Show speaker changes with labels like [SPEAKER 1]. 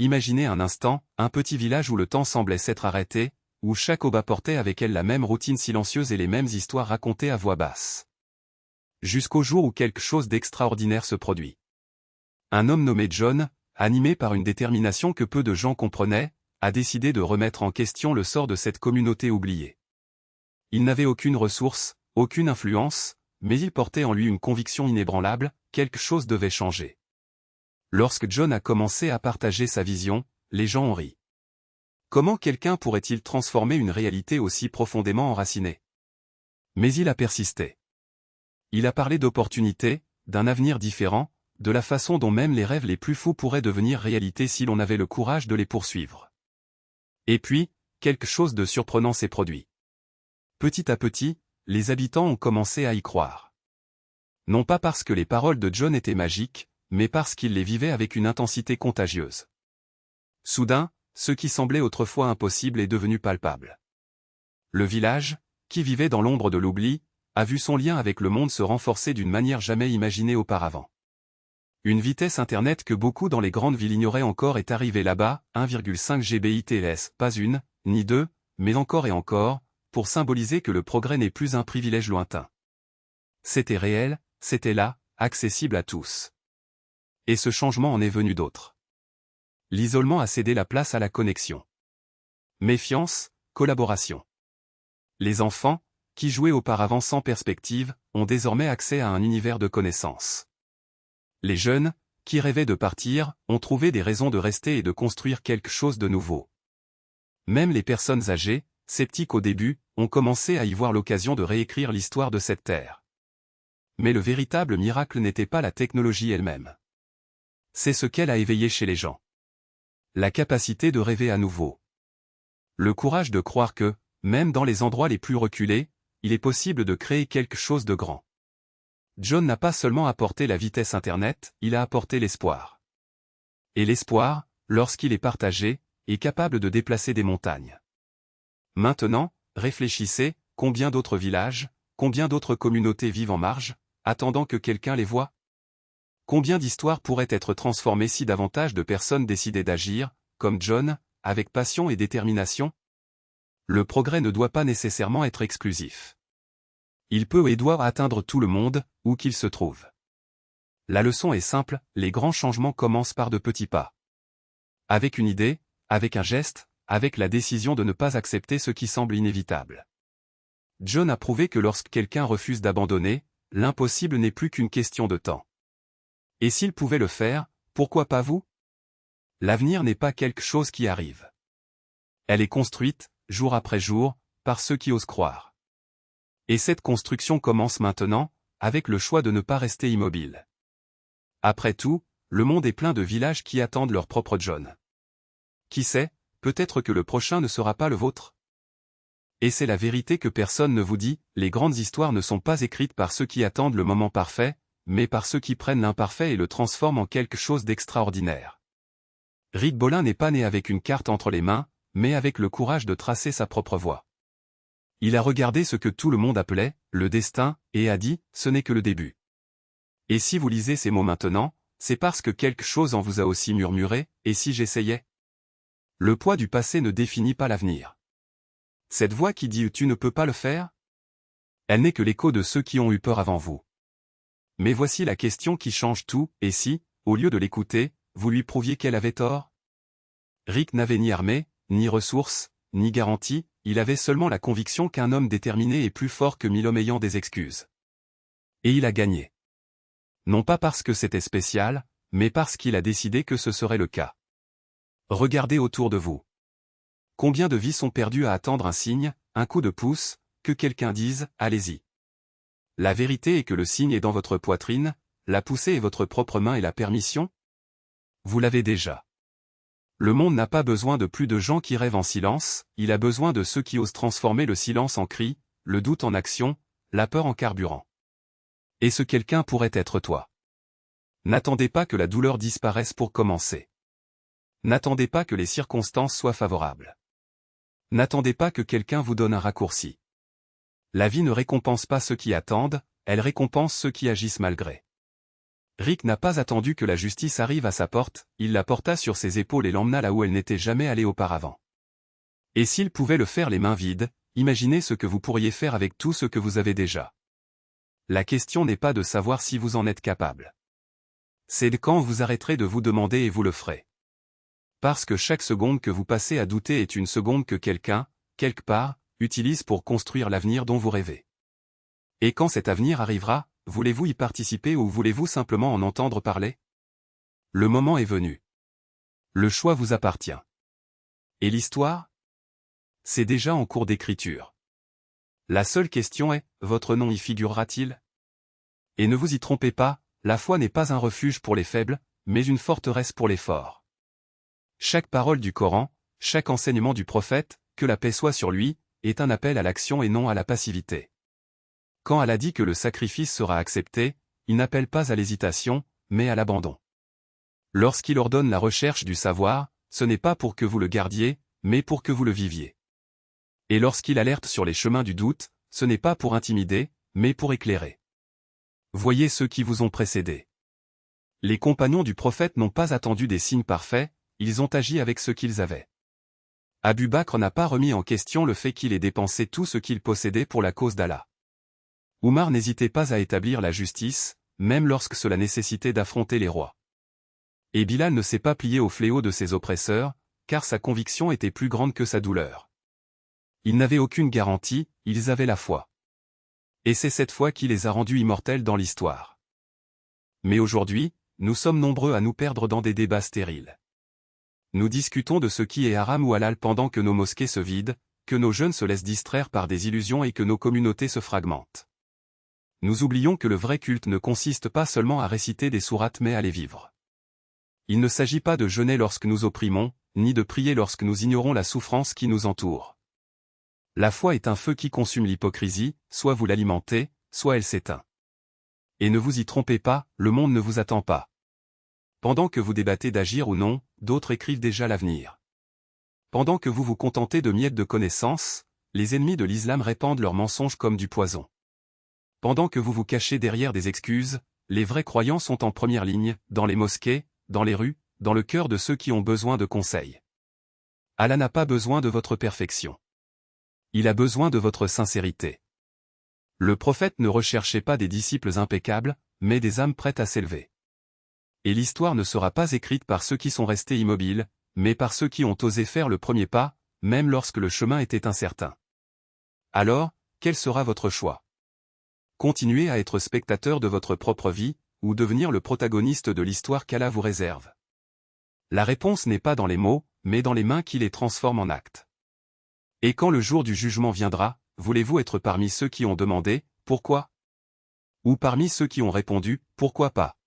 [SPEAKER 1] Imaginez un instant, un petit village où le temps semblait s'être arrêté, où chaque aube apportait avec elle la même routine silencieuse et les mêmes histoires racontées à voix basse. Jusqu'au jour où quelque chose d'extraordinaire se produit. Un homme nommé John, animé par une détermination que peu de gens comprenaient, a décidé de remettre en question le sort de cette communauté oubliée. Il n'avait aucune ressource, aucune influence, mais il portait en lui une conviction inébranlable, quelque chose devait changer. Lorsque John a commencé à partager sa vision, les gens ont ri. Comment quelqu'un pourrait-il transformer une réalité aussi profondément enracinée? Mais il a persisté. Il a parlé d'opportunités, d'un avenir différent, de la façon dont même les rêves les plus fous pourraient devenir réalité si l'on avait le courage de les poursuivre. Et puis, quelque chose de surprenant s'est produit. Petit à petit, les habitants ont commencé à y croire. Non pas parce que les paroles de John étaient magiques, mais parce qu'ils les vivaient avec une intensité contagieuse. Soudain, ce qui semblait autrefois impossible est devenu palpable. Le village, qui vivait dans l'ombre de l'oubli, a vu son lien avec le monde se renforcer d'une manière jamais imaginée auparavant. Une vitesse Internet que beaucoup dans les grandes villes ignoraient encore est arrivée là-bas, 1,5 Gbps, pas une, ni deux, mais encore et encore, pour symboliser que le progrès n'est plus un privilège lointain. C'était réel, c'était là, accessible à tous. Et ce changement en est venu d'autres. L'isolement a cédé la place à la connexion. Méfiance, collaboration. Les enfants, qui jouaient auparavant sans perspective, ont désormais accès à un univers de connaissances. Les jeunes, qui rêvaient de partir, ont trouvé des raisons de rester et de construire quelque chose de nouveau. Même les personnes âgées, sceptiques au début, ont commencé à y voir l'occasion de réécrire l'histoire de cette terre. Mais le véritable miracle n'était pas la technologie elle-même. C'est ce qu'elle a éveillé chez les gens. La capacité de rêver à nouveau. Le courage de croire que, même dans les endroits les plus reculés, il est possible de créer quelque chose de grand. John n'a pas seulement apporté la vitesse Internet, il a apporté l'espoir. Et l'espoir, lorsqu'il est partagé, est capable de déplacer des montagnes. Maintenant, réfléchissez, combien d'autres villages, combien d'autres communautés vivent en marge, attendant que quelqu'un les voie? Combien d'histoires pourraient être transformées si davantage de personnes décidaient d'agir, comme John, avec passion et détermination? Le progrès ne doit pas nécessairement être exclusif. Il peut et doit atteindre tout le monde, où qu'il se trouve. La leçon est simple, les grands changements commencent par de petits pas. Avec une idée, avec un geste, avec la décision de ne pas accepter ce qui semble inévitable. John a prouvé que lorsque quelqu'un refuse d'abandonner, l'impossible n'est plus qu'une question de temps. Et s'il pouvait le faire, pourquoi pas vous? L'avenir n'est pas quelque chose qui arrive. Elle est construite, jour après jour, par ceux qui osent croire. Et cette construction commence maintenant, avec le choix de ne pas rester immobile. Après tout, le monde est plein de villages qui attendent leur propre John. Qui sait, peut-être que le prochain ne sera pas le vôtre. Et c'est la vérité que personne ne vous dit, les grandes histoires ne sont pas écrites par ceux qui attendent le moment parfait, mais par ceux qui prennent l'imparfait et le transforment en quelque chose d'extraordinaire. Rick Bolin n'est pas né avec une carte entre les mains, mais avec le courage de tracer sa propre voie. Il a regardé ce que tout le monde appelait le destin, et a dit, ce n'est que le début. Et si vous lisez ces mots maintenant, c'est parce que quelque chose en vous a aussi murmuré, et si j'essayais? Le poids du passé ne définit pas l'avenir. Cette voix qui dit tu ne peux pas le faire? Elle n'est que l'écho de ceux qui ont eu peur avant vous. Mais voici la question qui change tout, et si, au lieu de l'écouter, vous lui prouviez qu'elle avait tort? Rick n'avait ni armée, ni ressources, ni garantie, il avait seulement la conviction qu'un homme déterminé est plus fort que 1000 hommes ayant des excuses. Et il a gagné. Non pas parce que c'était spécial, mais parce qu'il a décidé que ce serait le cas. Regardez autour de vous. Combien de vies sont perdues à attendre un signe, un coup de pouce, que quelqu'un dise « allez-y ». La vérité est que le signe est dans votre poitrine, la poussée est votre propre main et la permission? Vous l'avez déjà. Le monde n'a pas besoin de plus de gens qui rêvent en silence, il a besoin de ceux qui osent transformer le silence en cri, le doute en action, la peur en carburant. Et ce quelqu'un pourrait être toi. N'attendez pas que la douleur disparaisse pour commencer. N'attendez pas que les circonstances soient favorables. N'attendez pas que quelqu'un vous donne un raccourci. La vie ne récompense pas ceux qui attendent, elle récompense ceux qui agissent malgré. Rick n'a pas attendu que la justice arrive à sa porte, il la porta sur ses épaules et l'emmena là où elle n'était jamais allée auparavant. Et s'il pouvait le faire les mains vides, imaginez ce que vous pourriez faire avec tout ce que vous avez déjà. La question n'est pas de savoir si vous en êtes capable. C'est de quand vous arrêterez de vous demander et vous le ferez. Parce que chaque seconde que vous passez à douter est une seconde que quelqu'un, quelque part, utilise pour construire l'avenir dont vous rêvez. Et quand cet avenir arrivera, voulez-vous y participer ou voulez-vous simplement en entendre parler? Le moment est venu. Le choix vous appartient. Et l'histoire? C'est déjà en cours d'écriture. La seule question est, votre nom y figurera-t-il? Et ne vous y trompez pas, la foi n'est pas un refuge pour les faibles, mais une forteresse pour les forts. Chaque parole du Coran, chaque enseignement du prophète, que la paix soit sur lui, est un appel à l'action et non à la passivité. Quand Allah dit que le sacrifice sera accepté, il n'appelle pas à l'hésitation, mais à l'abandon. Lorsqu'il ordonne la recherche du savoir, ce n'est pas pour que vous le gardiez, mais pour que vous le viviez. Et lorsqu'il alerte sur les chemins du doute, ce n'est pas pour intimider, mais pour éclairer. Voyez ceux qui vous ont précédés. Les compagnons du prophète n'ont pas attendu des signes parfaits, ils ont agi avec ce qu'ils avaient. Abu Bakr n'a pas remis en question le fait qu'il ait dépensé tout ce qu'il possédait pour la cause d'Allah. Oumar n'hésitait pas à établir la justice, même lorsque cela nécessitait d'affronter les rois. Et Bilal ne s'est pas plié au fléau de ses oppresseurs, car sa conviction était plus grande que sa douleur. Ils n'avaient aucune garantie, ils avaient la foi. Et c'est cette foi qui les a rendus immortels dans l'histoire. Mais aujourd'hui, nous sommes nombreux à nous perdre dans des débats stériles. Nous discutons de ce qui est haram ou halal pendant que nos mosquées se vident, que nos jeunes se laissent distraire par des illusions et que nos communautés se fragmentent. Nous oublions que le vrai culte ne consiste pas seulement à réciter des sourates mais à les vivre. Il ne s'agit pas de jeûner lorsque nous opprimons, ni de prier lorsque nous ignorons la souffrance qui nous entoure. La foi est un feu qui consume l'hypocrisie, soit vous l'alimentez, soit elle s'éteint. Et ne vous y trompez pas, le monde ne vous attend pas. Pendant que vous débattez d'agir ou non, d'autres écrivent déjà l'avenir. Pendant que vous vous contentez de miettes de connaissances, les ennemis de l'islam répandent leurs mensonges comme du poison. Pendant que vous vous cachez derrière des excuses, les vrais croyants sont en première ligne, dans les mosquées, dans les rues, dans le cœur de ceux qui ont besoin de conseils. Allah n'a pas besoin de votre perfection. Il a besoin de votre sincérité. Le prophète ne recherchait pas des disciples impeccables, mais des âmes prêtes à s'élever. Et l'histoire ne sera pas écrite par ceux qui sont restés immobiles, mais par ceux qui ont osé faire le premier pas, même lorsque le chemin était incertain. Alors, quel sera votre choix? Continuer à être spectateur de votre propre vie, ou devenir le protagoniste de l'histoire qu'Allah vous réserve? La réponse n'est pas dans les mots, mais dans les mains qui les transforment en actes. Et quand le jour du jugement viendra, voulez-vous être parmi ceux qui ont demandé « Pourquoi ?» ou parmi ceux qui ont répondu « Pourquoi pas ?»